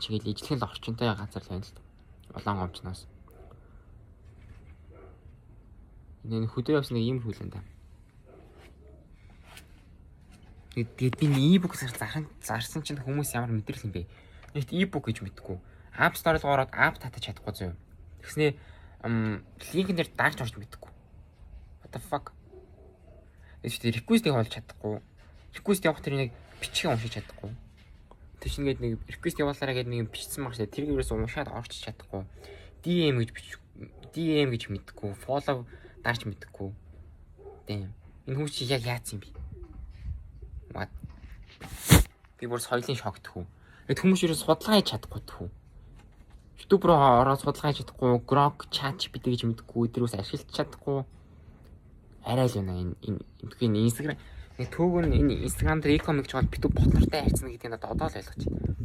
чигээл ижлэх л орчинтой газар л байна л. Улаан гомчноос. Энэ хөдөө явсан нэг юм хүлэн та. Тэгээд би e-book зарсан чинь хүмүүс ямар мэдрэл юм бэ? Нэгт e-book гэж мэдгүй. App Store руу ороод app татаж чадахгүй зөө. Тэгснээ линк дээр дарж орж мэдгүй. What the fuck? Эсвэл request-ийг олж чадахгүй. Request явах тэр нэг бичгээ уншиж чадахгүй. Тэр чинь ингээд нэг request явуулаараа гэдэг нэг бичсэн баг шээ. Тэргээрээс уншаад орч чадахгүй. DM гэж мэдгүй. Follow дарж мэдгүй. Damn. Энэ хүмүүс чи яг яац юм бэ? What? Би бүр соёлын шогтхүү. Хүмүүс юу судалгаа хийж чадахгүй тхүү. YouTube руу ороод судалгаа хийж чадахгүй, Grok, ChatGPT гэж мэдгүй, тэрүүс ашиглаж чадахгүй. Арай л байна энэ Instagram. Нэг төөгөн энэ Instagram дээр e-com гэж бол битүү ботлортой хайрцна гэдгийг надад одоо л ойлгож байна.